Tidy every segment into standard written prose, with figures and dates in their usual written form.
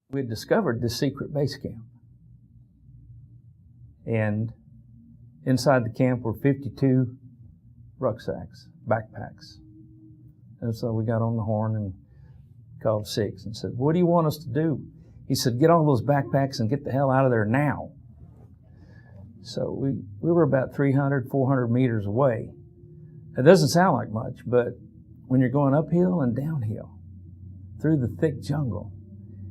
we had discovered this secret base camp. And inside the camp were 52 rucksacks, backpacks. And so we got on the horn and called 6 and said, "What do you want us to do?" He said, "Get all those backpacks and get the hell out of there now." So we were about 300, 400 meters away. It doesn't sound like much, but when you're going uphill and downhill through the thick jungle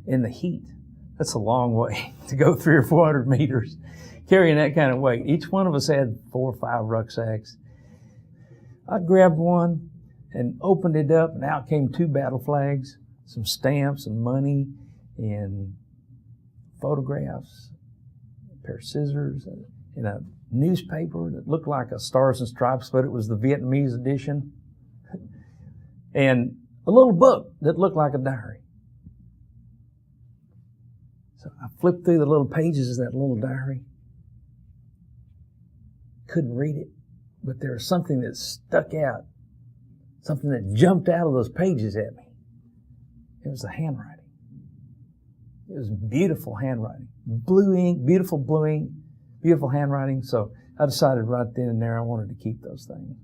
in the heat, that's a long way to go 300 or 400 meters carrying that kind of weight. Each one of us had 4 or 5 rucksacks. I grabbed one and opened it up, and out came 2 battle flags, some stamps and money and photographs, a pair of scissors, and a newspaper that looked like a Stars and Stripes, but it was the Vietnamese edition, and a little book that looked like a diary. So I flipped through the little pages of that little diary. Couldn't read it, but there was something that stuck out, something that jumped out of those pages at me. It was the handwriting. It was beautiful handwriting. Blue ink, beautiful blue ink, beautiful handwriting. So I decided right then and there I wanted to keep those things.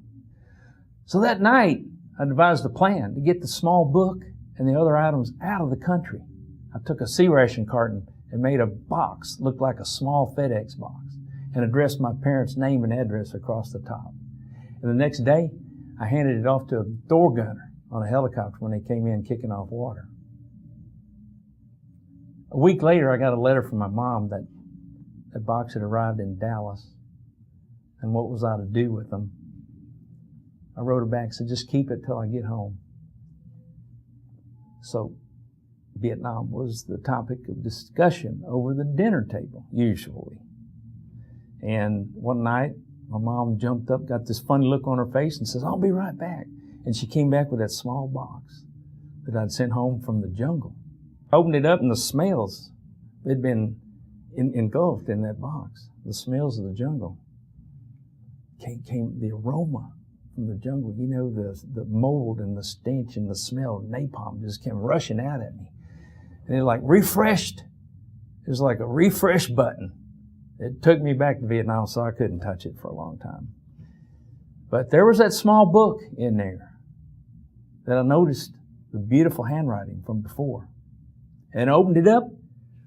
So that night, I devised a plan to get the small book and the other items out of the country. I took a sea ration carton and made a box, looked like a small FedEx box, and addressed my parents' name and address across the top. And the next day, I handed it off to a door gunner on a helicopter when they came in kicking off water. A week later, I got a letter from my mom that that box had arrived in Dallas, and what was I to do with them? I wrote her back and said, "Just keep it till I get home." So Vietnam was the topic of discussion over the dinner table, usually. And one night, my mom jumped up, got this funny look on her face, and says, "I'll be right back." And she came back with that small box that I'd sent home from the jungle. I opened it up, and the smells had been engulfed in that box. The smells of the jungle came the aroma from the jungle. You know, the mold and the stench and the smell of napalm just came rushing out at me. And it like refreshed. It was like a refresh button. It took me back to Vietnam, so I couldn't touch it for a long time. But there was that small book in there that I noticed the beautiful handwriting from before. And I opened it up.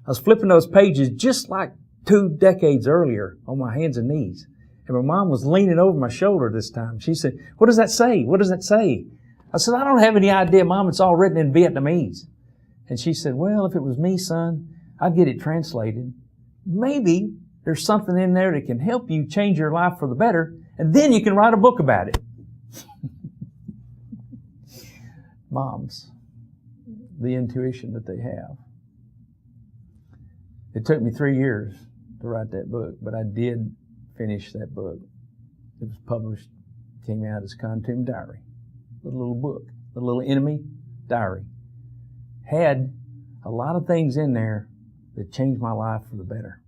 I was flipping those pages just like 2 decades earlier on my hands and knees. And my mom was leaning over my shoulder this time. She said, "What does that say? What does that say?" I said, "I don't have any idea, Mom. It's all written in Vietnamese." And she said, "Well, if it was me, son, I'd get it translated. Maybe there's something in there that can help you change your life for the better, and then you can write a book about it." Moms, the intuition that they have. It took me 3 years to write that book, but I did finish that book. It was published, came out as Contum Diary, the little book, the little enemy diary. Had a lot of things in there that changed my life for the better.